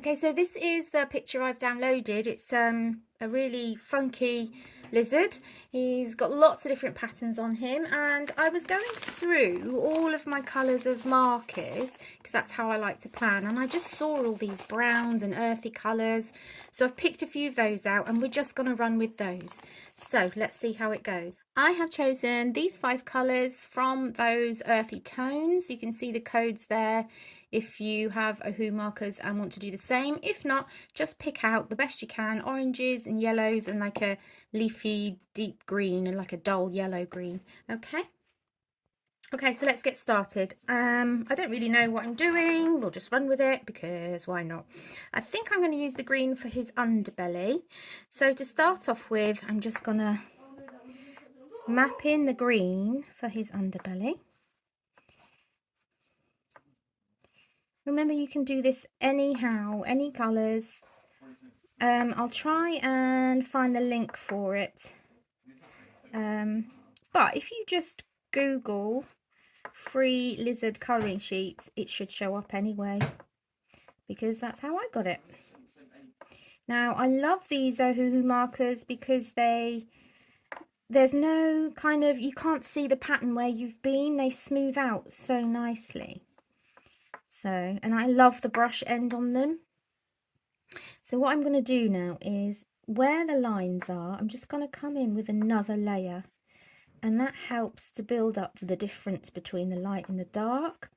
Okay, so this is the picture I've downloaded. It's a really funky lizard. He's got lots of different patterns on him, and I was going through all of my colours of markers because that's how I like to plan, and I just saw all these browns and earthy colours, so I've picked a few of those out and we're just going to run with those. So let's see how it goes. I have chosen these 5 colours from those earthy tones. You can see the codes there if you have Ohu markers and want to do the same. If not, just pick out the best you can, oranges and yellows and like a leafy deep green and like a dull yellow green. Okay, so let's get started. I don't really know what I'm doing. We'll just run with it because why not? I think I'm going to use the green for his underbelly. So to start off with, I'm just going to map in the green for his underbelly. Remember, you can do this anyhow, any colours. I'll try and find the link for it. But if you just Google free lizard colouring sheets, it should show up anyway, because that's how I got it. Now, I love these Ohuhu markers because there's no kind of, you can't see the pattern where you've been. They smooth out so nicely. So, and I love the brush end on them. So what I'm going to do now is where the lines are, I'm just going to come in with another layer, and that helps to build up the difference between the light and the dark.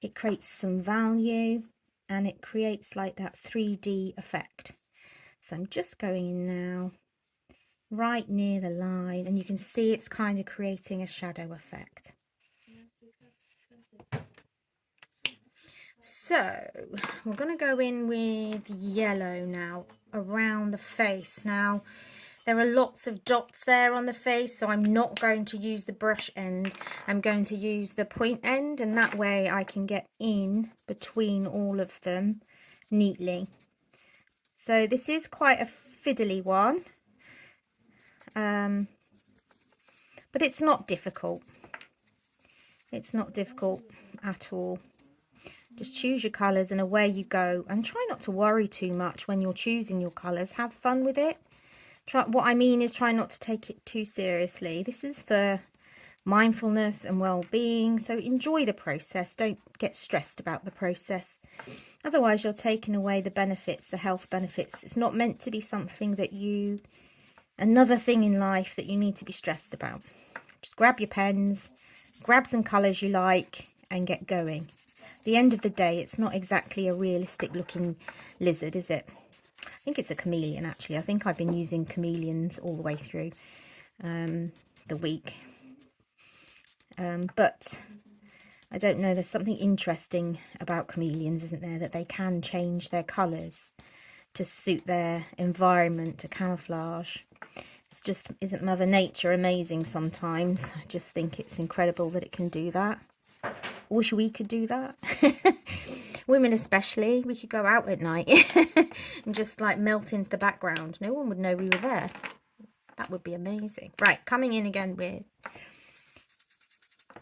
It creates some value and it creates like that 3D effect. So I'm just going in now right near the line, and you can see it's kind of creating a shadow effect. So we're going to go in with yellow now around the face. Now there are lots of dots there on the face, so I'm not going to use the brush end. I'm going to use the point end, and that way I can get in between all of them neatly. So this is quite a fiddly one, but it's not difficult. It's not difficult at all. Just choose your colours and away you go, and try not to worry too much when you're choosing your colours. Have fun with it. What I mean is try not to take it too seriously. This is for mindfulness and well-being, so enjoy the process. Don't get stressed about the process. Otherwise you're taking away the benefits, the health benefits. It's not meant to be something that another thing in life that you need to be stressed about. Just grab your pens, grab some colours you like and get going. At the end of the day, it's not exactly a realistic looking lizard, is it? I think it's a chameleon, actually. I think I've been using chameleons all the way through the week. But I don't know, there's something interesting about chameleons, isn't there? That they can change their colours to suit their environment, to camouflage. It's just, isn't Mother Nature amazing sometimes? I just think it's incredible that it can do that. I wish we could do that. Women especially, we could go out at night and just like melt into the background. No one would know we were there. That would be amazing. Right, coming in again with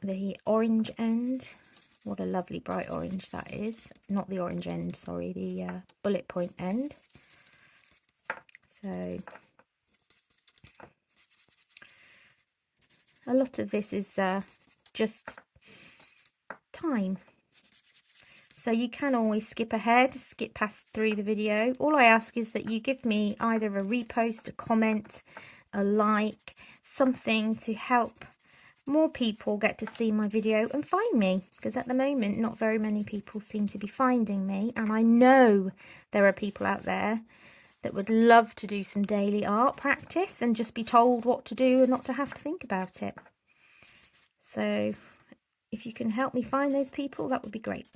the orange end. What a lovely bright orange that is. Not the orange end, sorry, the bullet point end. So a lot of this is just time. So you can always skip ahead, skip past through the video. All I ask is that you give me either a repost, a comment, a like, something to help more people get to see my video and find me. Because at the moment, not very many people seem to be finding me. And I know there are people out there that would love to do some daily art practice and just be told what to do and not to have to think about it. So if you can help me find those people, that would be great.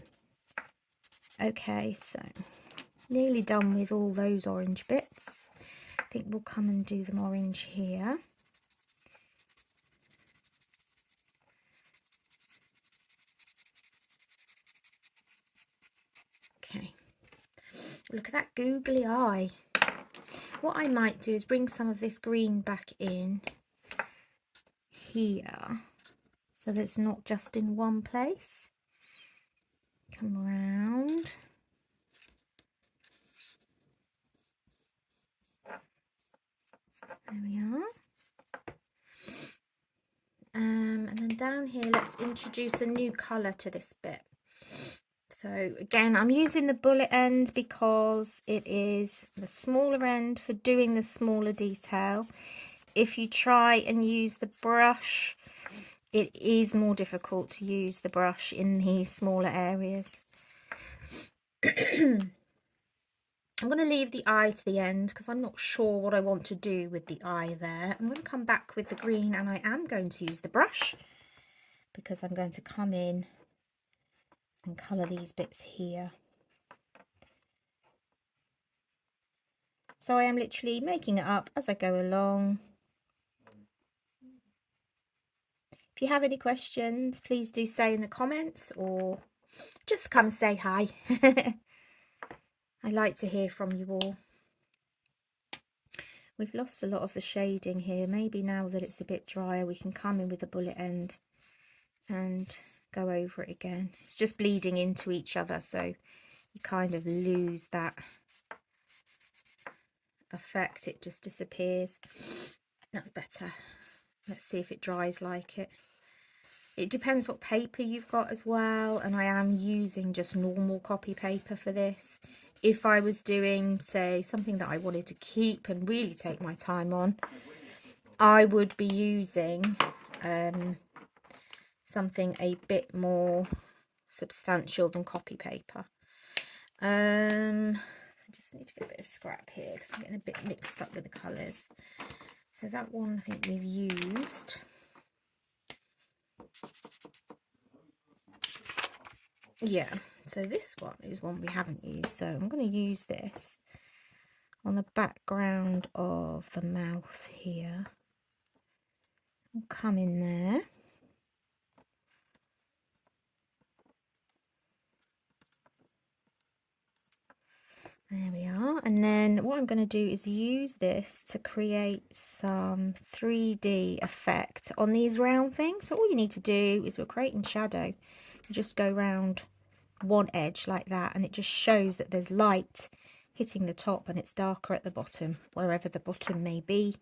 Okay, so nearly done with all those orange bits. I think we'll come and do them orange here. Okay, look at that googly eye. What I might do is bring some of this green back in here so that it's not just in one place. Come around. There we are. And then down here, let's introduce a new colour to this bit. So again, I'm using the bullet end because it is the smaller end for doing the smaller detail. If you try and use the brush, it is more difficult to use the brush in these smaller areas. I'm going to leave the eye to the end because I'm not sure what I want to do with the eye there. I'm going to come back with the green, and I am going to use the brush because I'm going to come in and colour these bits here. So I am literally making it up as I go along. If you have any questions, please do say in the comments, or just come say hi. I like to hear from you all. We've lost a lot of the shading here. Maybe now that it's a bit drier, we can come in with a bullet end and go over it again. It's just bleeding into each other, so you kind of lose that effect. It just disappears. That's better. Let's see if it dries like it. It depends what paper you've got as well, and I am using just normal copy paper for this. If I was doing, say, something that I wanted to keep and really take my time on, I would be using something a bit more substantial than copy paper. I just need to get a bit of scrap here because I'm getting a bit mixed up with the colours. So that one I think we've used. Yeah, so this one is one we haven't used, so I'm going to use this on the background of the mouth here. I'll come in there. There we are. And then what I'm going to do is use this to create some 3D effect on these round things. So all you need to do is, we're creating shadow, you just go round one edge like that, and it just shows that there's light hitting the top and it's darker at the bottom, wherever the bottom may be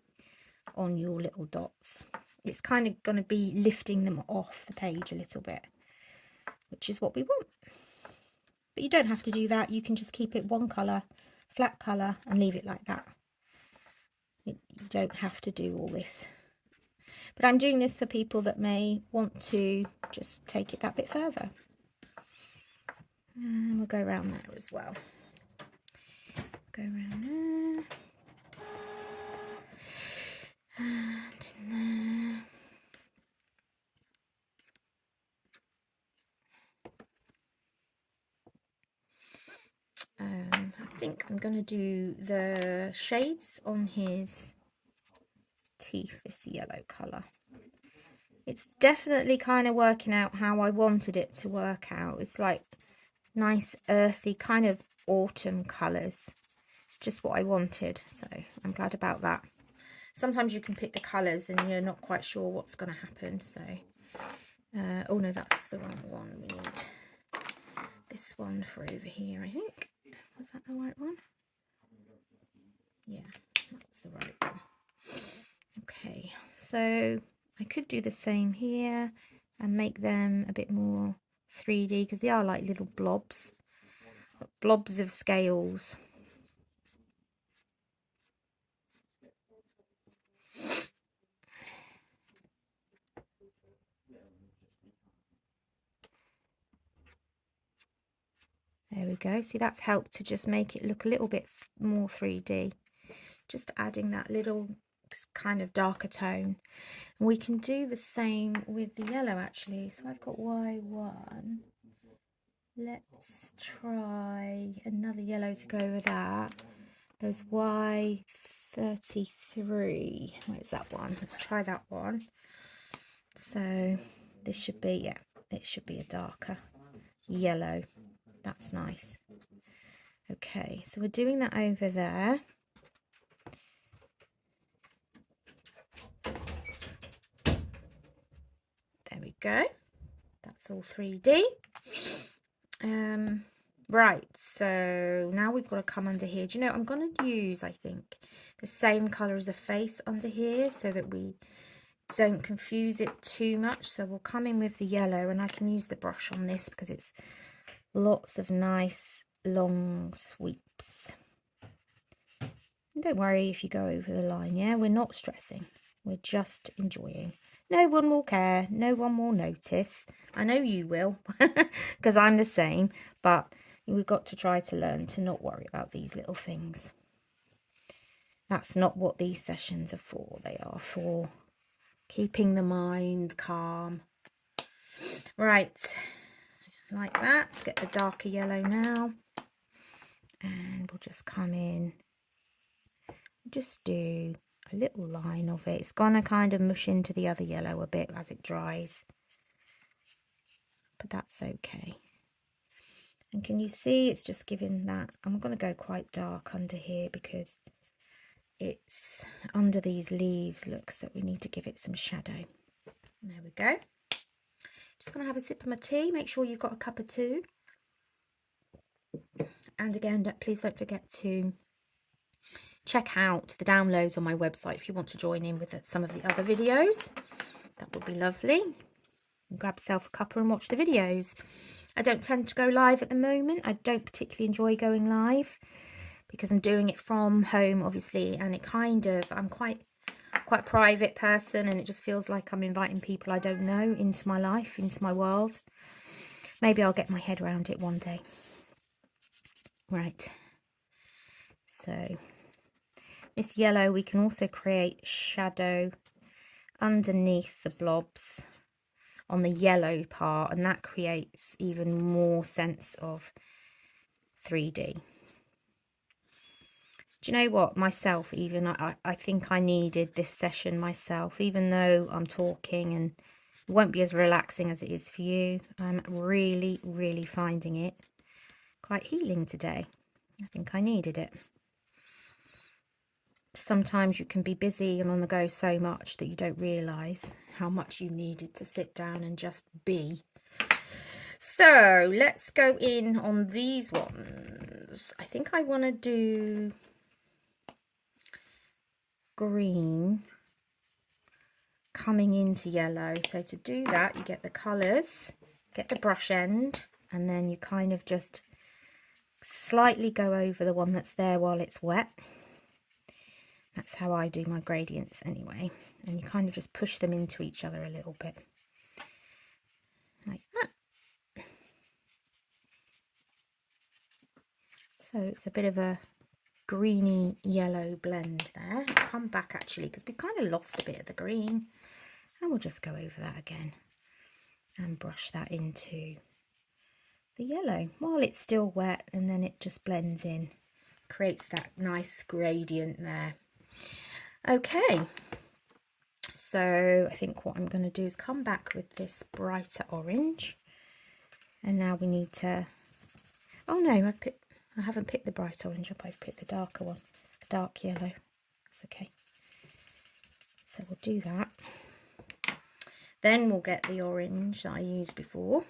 on your little dots. It's kind of going to be lifting them off the page a little bit, which is what we want. But you don't have to do that. You can just keep it one colour, flat colour, and leave it like that. You don't have to do all this. But I'm doing this for people that may want to just take it that bit further. And we'll go around there as well. Go around there. And in there. I think I'm going to do the shades on his teeth, this yellow colour. It's definitely kind of working out how I wanted it to work out. It's like nice earthy kind of autumn colours. It's just what I wanted, so I'm glad about that. Sometimes you can pick the colours and you're not quite sure what's going to happen, so oh no, that's the wrong one. We need this one for over here, I think. Was that the right one? Yeah, that's the right one. Okay, so I could do the same here and make them a bit more 3D, because they are like little blobs of scales. There we go. See, that's helped to just make it look a little bit more 3D. Just adding that little kind of darker tone. And we can do the same with the yellow actually. So I've got Y1. Let's try another yellow to go with that. There's Y33. Where's that one? Let's try that one. So this should be, yeah, it should be a darker yellow. That's nice. Okay, so we're doing that over there. There we go. That's all 3D. Right, so now we've got to come under here. Do you know, I'm going to use, I think, the same colour as the face under here so that we don't confuse it too much. So we'll come in with the yellow, and I can use the brush on this because it's lots of nice long sweeps. And don't worry if you go over the line, yeah? We're not stressing. We're just enjoying. No one will care. No one will notice. I know you will because I'm the same, but we've got to try to learn to not worry about these little things. That's not what these sessions are for. They are for keeping the mind calm. Right, like that. Let's get the darker yellow now. And we'll just come in. Just do a little line of it. It's gonna kind of mush into the other yellow a bit as it dries, but that's okay. And can you see it's just giving that? I'm gonna go quite dark under here because it's under these leaves, look, so we need to give it some shadow. There we go. Just gonna have a sip of my tea. Make sure you've got a cup of tea. And again, please don't forget to check out the downloads on my website if you want to join in with some of the other videos. That would be lovely. Grab yourself a cuppa and watch the videos. I don't tend to go live at the moment. I don't particularly enjoy going live because I'm doing it from home, obviously, and it kind of, I'm quite a private person, and it just feels like I'm inviting people I don't know into my life, into my world. Maybe I'll get my head around it one day. Right. So this yellow, we can also create shadow underneath the blobs on the yellow part, and that creates even more sense of 3D. Do you know what, myself, even I think I needed this session myself, even though I'm talking and it won't be as relaxing as it is for you. I'm really finding it quite healing today. I think I needed it. Sometimes you can be busy and on the go so much that you don't realise how much you needed to sit down and just be. So let's go in on these ones. I think I want to do green coming into yellow. So to do that, you get the colours, get the brush end, and then you kind of just slightly go over the one that's there while it's wet. That's how I do my gradients anyway. And you kind of just push them into each other a little bit. Like that. So it's a bit of a greeny yellow blend there. I'll come back actually because we kind of lost a bit of the green. And we'll just go over that again and brush that into the yellow while it's still wet, and then it just blends in. Creates that nice gradient there. Okay, so I think what I'm going to do is come back with this brighter orange, and now we need to, oh no, I haven't picked the bright orange up, I've picked the darker one, the dark yellow. That's okay. So we'll do that. Then we'll get the orange that I used before.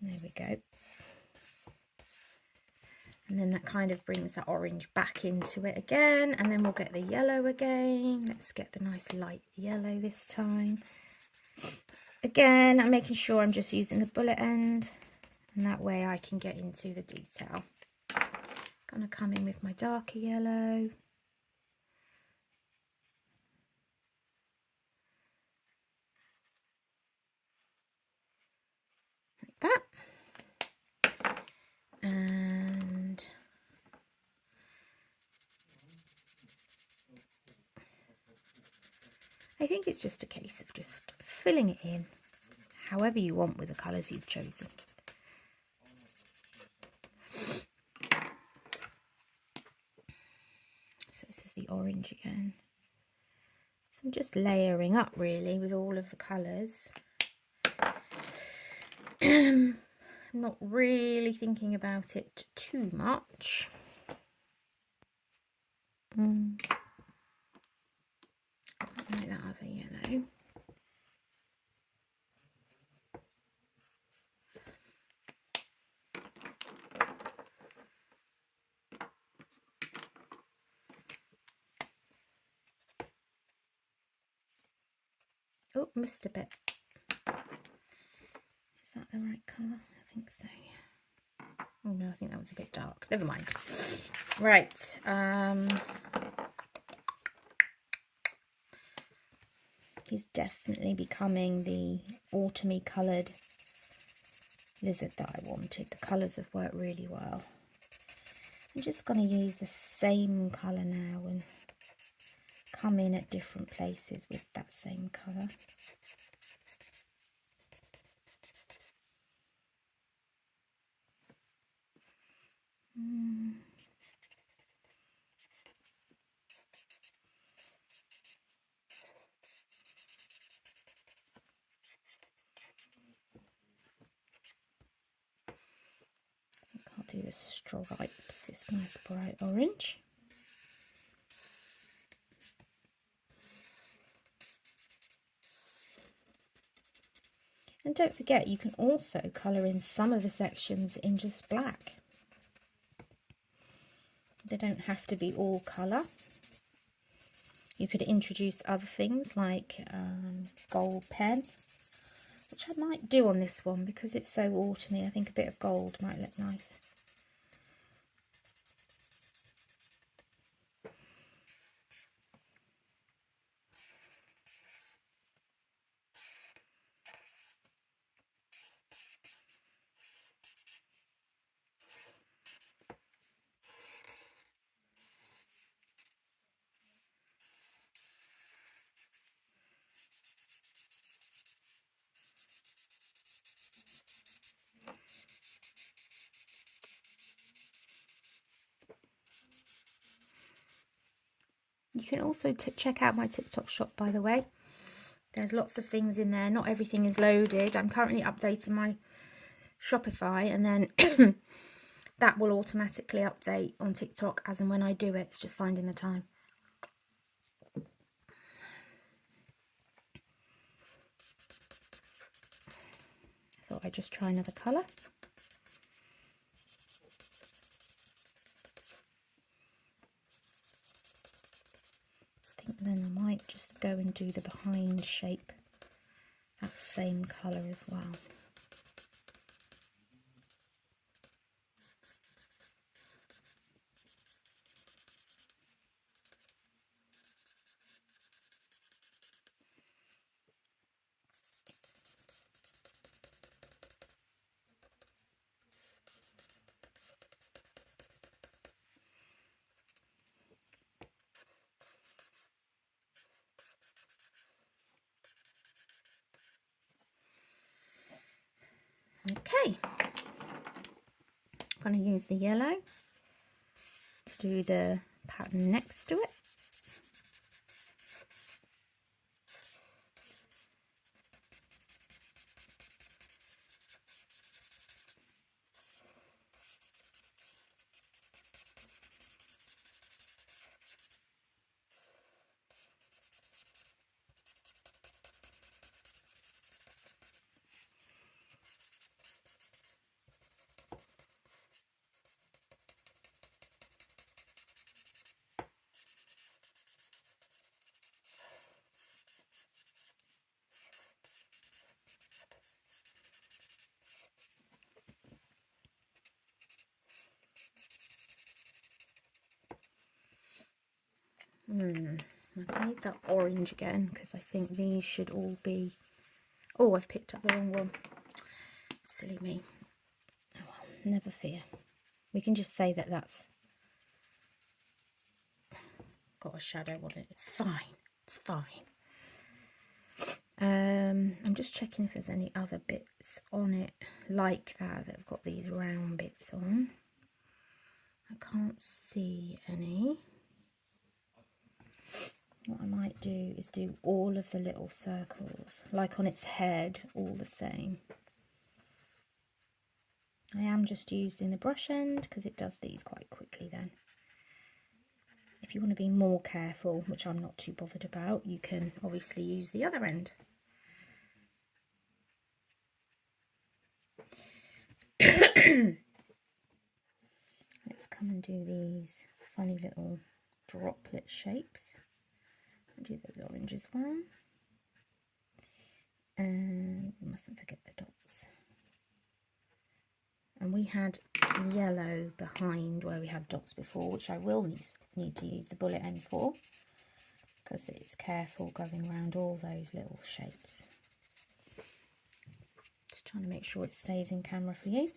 There we go. And then that kind of brings that orange back into it again. And then we'll get the yellow again. Let's get the nice light yellow this time. Again, I'm making sure I'm just using the bullet end. And that way I can get into the detail. Gonna come in with my darker yellow. Like that. And I think it's just a case of just filling it in however you want with the colours you've chosen. So this is the orange again. So I'm just layering up really with all of the colours. I'm not really thinking about it too much. Like that other yellow. Oh, missed a bit. Is that the right colour? I think so, yeah. Oh no, I think that was a bit dark. Never mind. Right. He's definitely becoming the autumny coloured lizard that I wanted. The colours have worked really well. I'm just going to use the same colour now and come in at different places with that same colour. I'll do the stripes, this nice bright orange. And don't forget, you can also colour in some of the sections in just black. They don't have to be all colour. You could introduce other things like gold pen, which I might do on this one because it's so autumny. I think a bit of gold might look nice. You can also check out my TikTok shop, by the way. There's lots of things in there. Not everything is loaded. I'm currently updating my Shopify, and then that will automatically update on TikTok as and when I do it. It's just finding the time. I thought I'd just try another colour. I think then I might just go and do the behind shape that same colour as well. Okay, I'm going to use the yellow to do the pattern next to it. I need that orange again because I think these should all be... Oh, I've picked up the wrong one. Silly me. Oh well, never fear. We can just say that that's got a shadow on it. It's fine. It's fine. I'm just checking if there's any other bits on it like that have got these round bits on. I can't see any. What I might do is do all of the little circles, like on its head, all the same. I am just using the brush end because it does these quite quickly then. If you want to be more careful, which I'm not too bothered about, you can obviously use the other end. Let's come and do these funny little droplet shapes. I'll do those orange as well. And mustn't forget the dots. And we had yellow behind where we had dots before, which I will need to use the bullet end for, because it's careful going around all those little shapes. Just trying to make sure it stays in camera for you.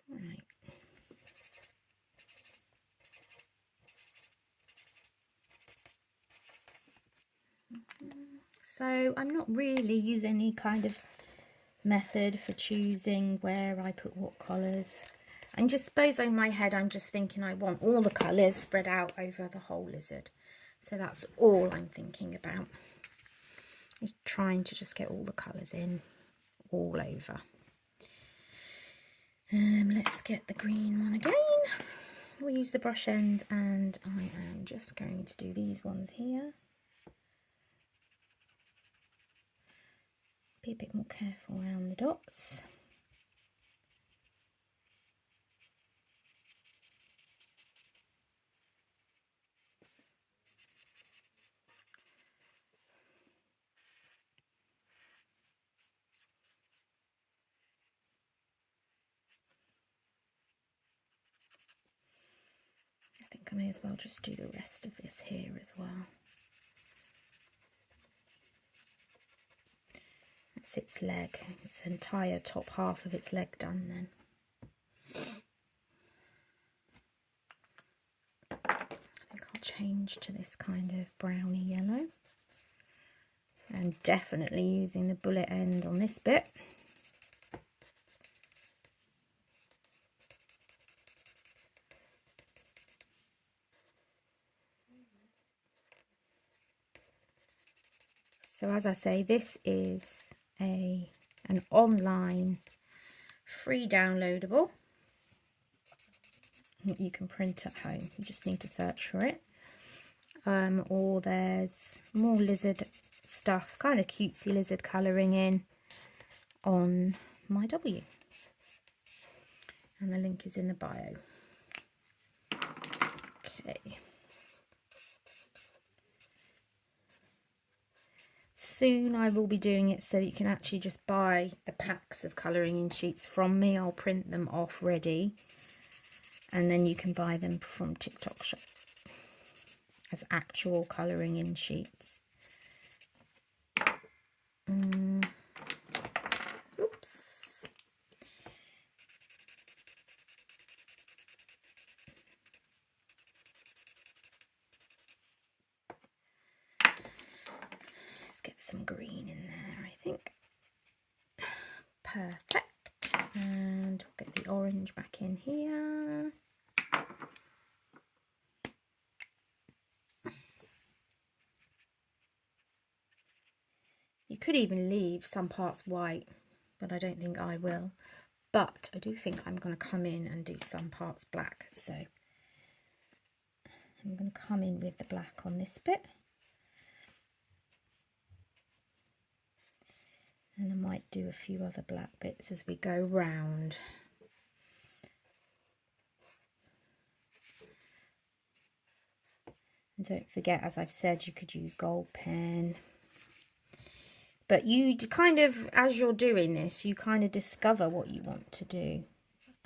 Right. So I'm not really using any kind of method for choosing where I put what colours. And just suppose in my head I'm just thinking I want all the colours spread out over the whole lizard. So that's all I'm thinking about. Is trying to just get all the colours in all over. Let's get the green one again. We'll use the brush end, and I am just going to do these ones here. Be a bit more careful around the dots. I think I may as well just do the rest of this here as well. That's its leg, its entire top half of its leg done then. I think I'll change to this kind of browny yellow. And definitely using the bullet end on this bit. So as I say, this is an online free downloadable that you can print at home. You just need to search for it. Or there's more lizard stuff, kind of cutesy lizard colouring in on my W. And the link is in the bio. Okay. Soon I will be doing it so that you can actually just buy the packs of colouring in sheets from me. I'll print them off ready, and then you can buy them from TikTok Shop as actual colouring in sheets. Oops. Let's get some green in there, I think. Perfect. And we'll get the orange back in here. You could even leave some parts white, but I don't think I will. But I do think I'm going to come in and do some parts black. So I'm going to come in with the black on this bit. And I might do a few other black bits as we go round. And don't forget, as I've said, you could use gold pen. But you kind of, as you're doing this, you kind of discover what you want to do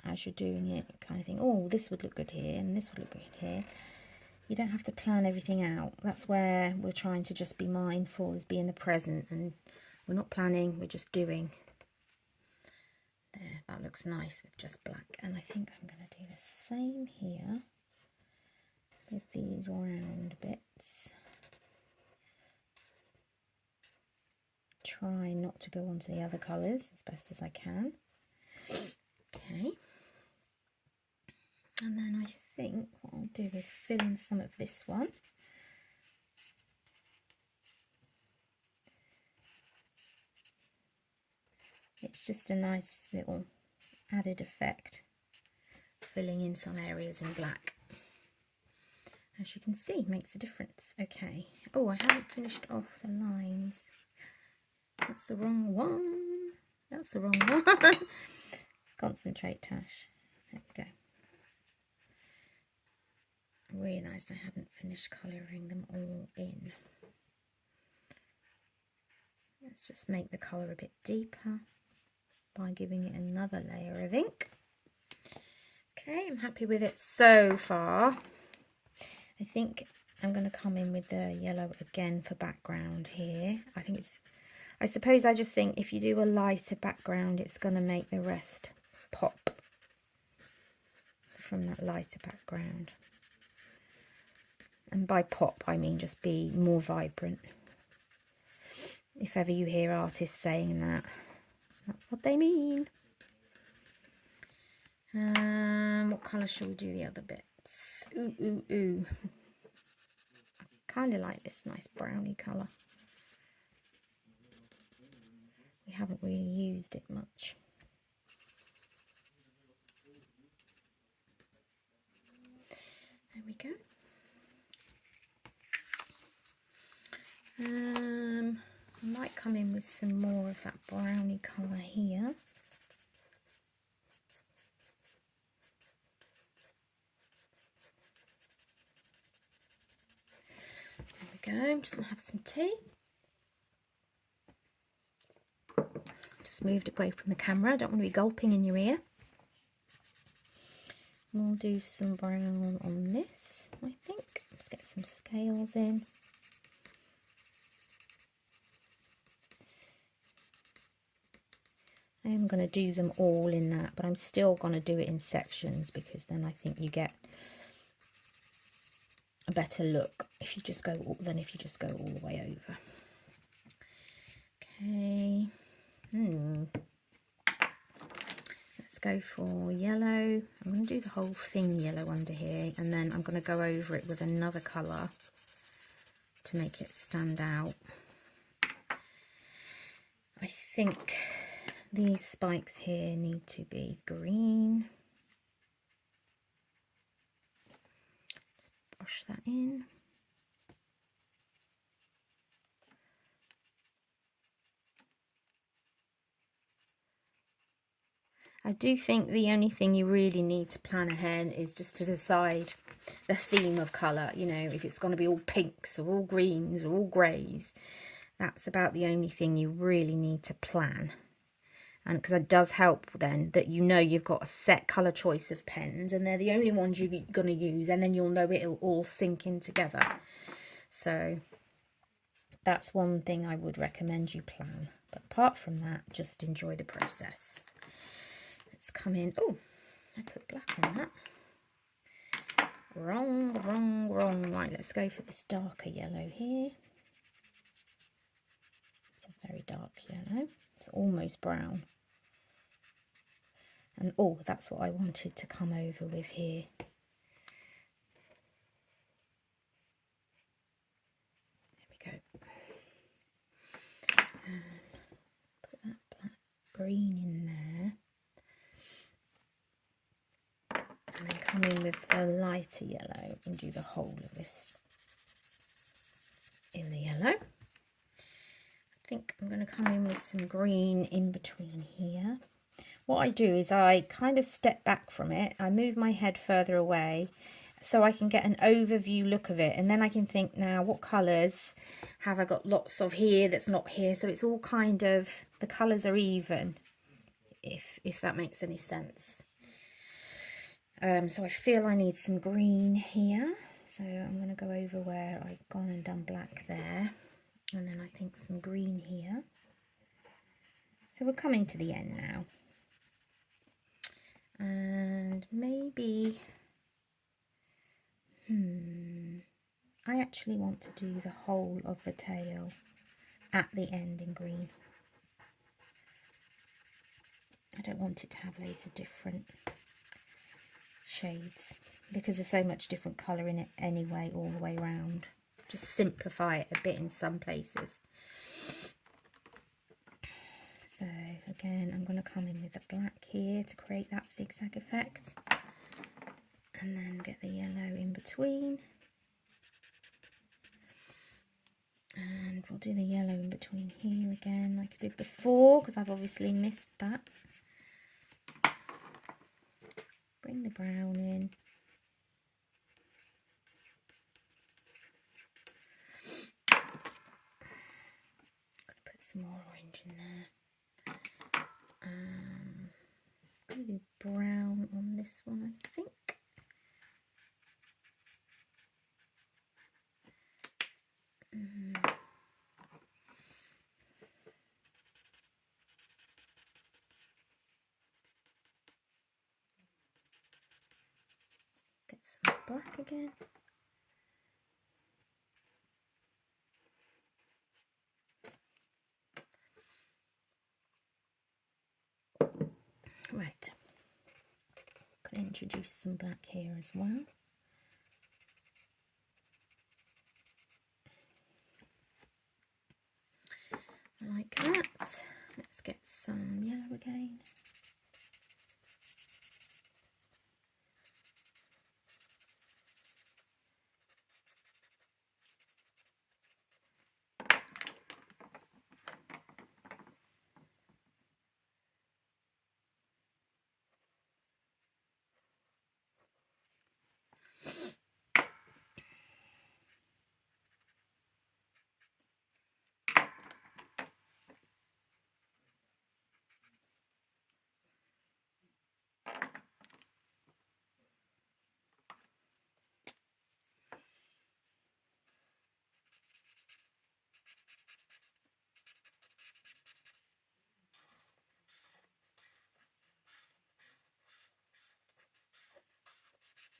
as you're doing it. You kind of think, oh, this would look good here and this would look good here. You don't have to plan everything out. That's where we're trying to just be mindful, is be in the present, and we're not planning, we're just doing. There, that looks nice with just black. And I think I'm going to do the same here with these round bits. Try not to go onto the other colours as best as I can. Okay. And then I think what I'll do is fill in some of this one. It's just a nice little added effect, filling in some areas in black. As you can see, makes a difference. Okay. Oh, I haven't finished off the lines. That's the wrong one. That's the wrong one. Concentrate, Tash. There we go. I realised I hadn't finished colouring them all in. Let's just make the colour a bit deeper by giving it another layer of ink. Okay, I'm happy with it so far. I think I'm going to come in with the yellow again for background here. I suppose I just think if you do a lighter background, it's going to make the rest pop from that lighter background. And by pop, I mean just be more vibrant. If ever you hear artists saying that, that's what they mean. What colour shall we do the other bits? Ooh, ooh, ooh. I kind of like this nice browny colour. We haven't really used it much. There we go. I might come in with some more of that browny colour here. There we go. I'm just going to have some tea. Just moved away from the camera. I don't want to be gulping in your ear. We'll do some brown on this, I think. Let's get some scales in. I am going to do them all in that, but I'm still going to do it in sections because then I think you get a better look if you just go all the way over. Okay. Let's go for yellow. I'm going to do the whole thing yellow under here, and then I'm going to go over it with another colour to make it stand out. I think these spikes here need to be green. Just brush that in. I do think the only thing you really need to plan ahead is just to decide the theme of colour. You know, if it's going to be all pinks or all greens or all greys. That's about the only thing you really need to plan. And because it does help then that you know you've got a set colour choice of pens and they're the only ones you're going to use, and then you'll know it'll all sink in together. So that's one thing I would recommend you plan. But apart from that, just enjoy the process. Let's come in. Oh, I put black on that. Wrong, wrong, wrong. Right, let's go for this darker yellow here. It's a very dark yellow. It's almost brown. And oh, that's what I wanted to come over with here. There we go. Put that black green in there. And then come in with a lighter yellow and do the whole of this in the yellow. I think I'm going to come in with some green in between here. What I do is I kind of step back from it. I move my head further away so I can get an overview look of it. And then I can think, now what colours have I got lots of here that's not here? So it's all kind of, the colours are even, if that makes any sense. So I feel I need some green here. So I'm going to go over where I've gone and done black there. And then I think some green here. So we're coming to the end now. And maybe, I actually want to do the whole of the tail at the end in green. I don't want it to have loads of different shades because there's so much different colour in it anyway all the way around. Just simplify it a bit in some places. So So again, I'm going to come in with a black here to create that zigzag effect, and then get the yellow in between, and we'll do the yellow in between here again like I did before, because I've obviously missed that. Bring the brown in. Put some more orange in there. I'm going to do brown on this one, I think. Get some black again. Right, I'm going to introduce some black here as well. Like that. Let's get some yellow again.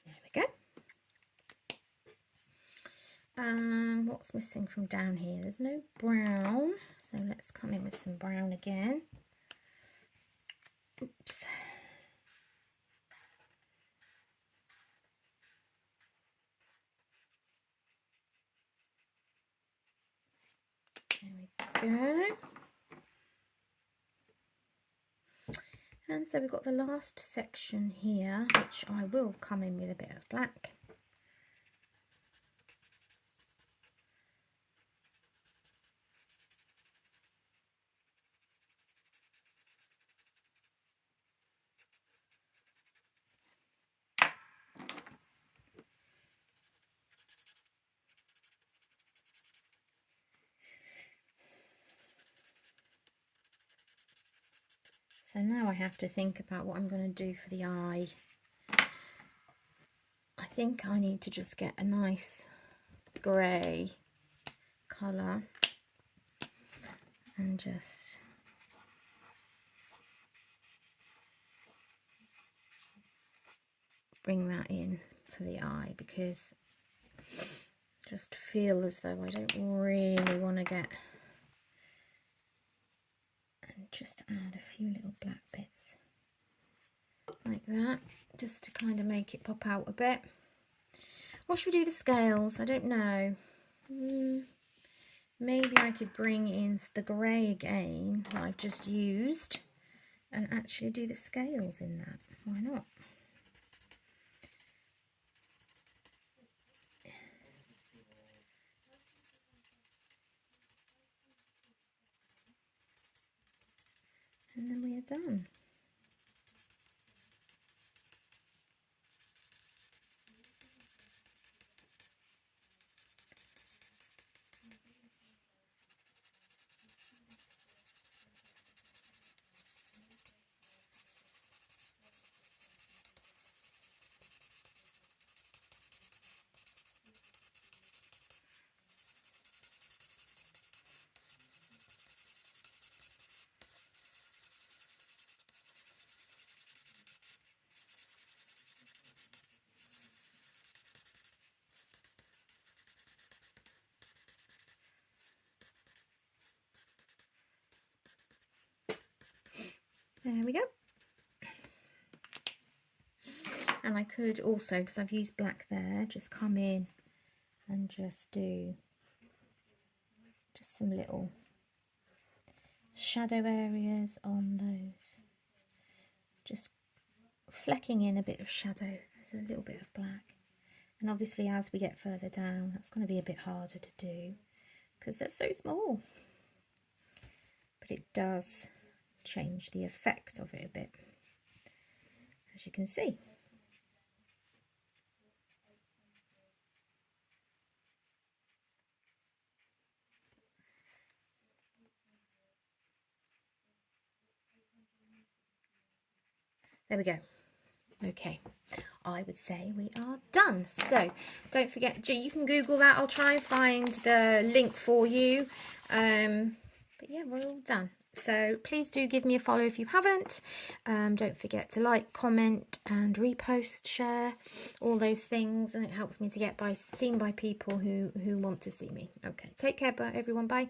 There we go. What's missing from down here? There's no brown, so let's come in with some brown again. Oops. There we go. And so we've got the last section here, which I will come in with a bit of black. So now I have to think about what I'm going to do for the eye. I think I need to just get a nice grey colour and just bring that in for the eye, because I just feel as though I don't really want to get, and just add a few little black bits like that, just to kind of make it pop out a bit. Or should we do the scales? I don't know. Maybe I could bring in the grey again that I've just used and actually do the scales in that. Why not? And then we are done. There we go. And I could also, because I've used black there, just come in and just do just some little shadow areas on those. Just flecking in a bit of shadow. There's a little bit of black. And obviously as we get further down, that's going to be a bit harder to do because they're so small. But it does change the effect of it a bit, as you can see. There we go. Okay, I would say we are done. So don't forget, you can Google that. I'll try and find the link for you. But yeah, we're all done. So please do give me a follow if you haven't. Don't forget to like, comment and repost, share, all those things, and it helps me to get seen by people who want to see me. Okay, take care, everyone. Bye.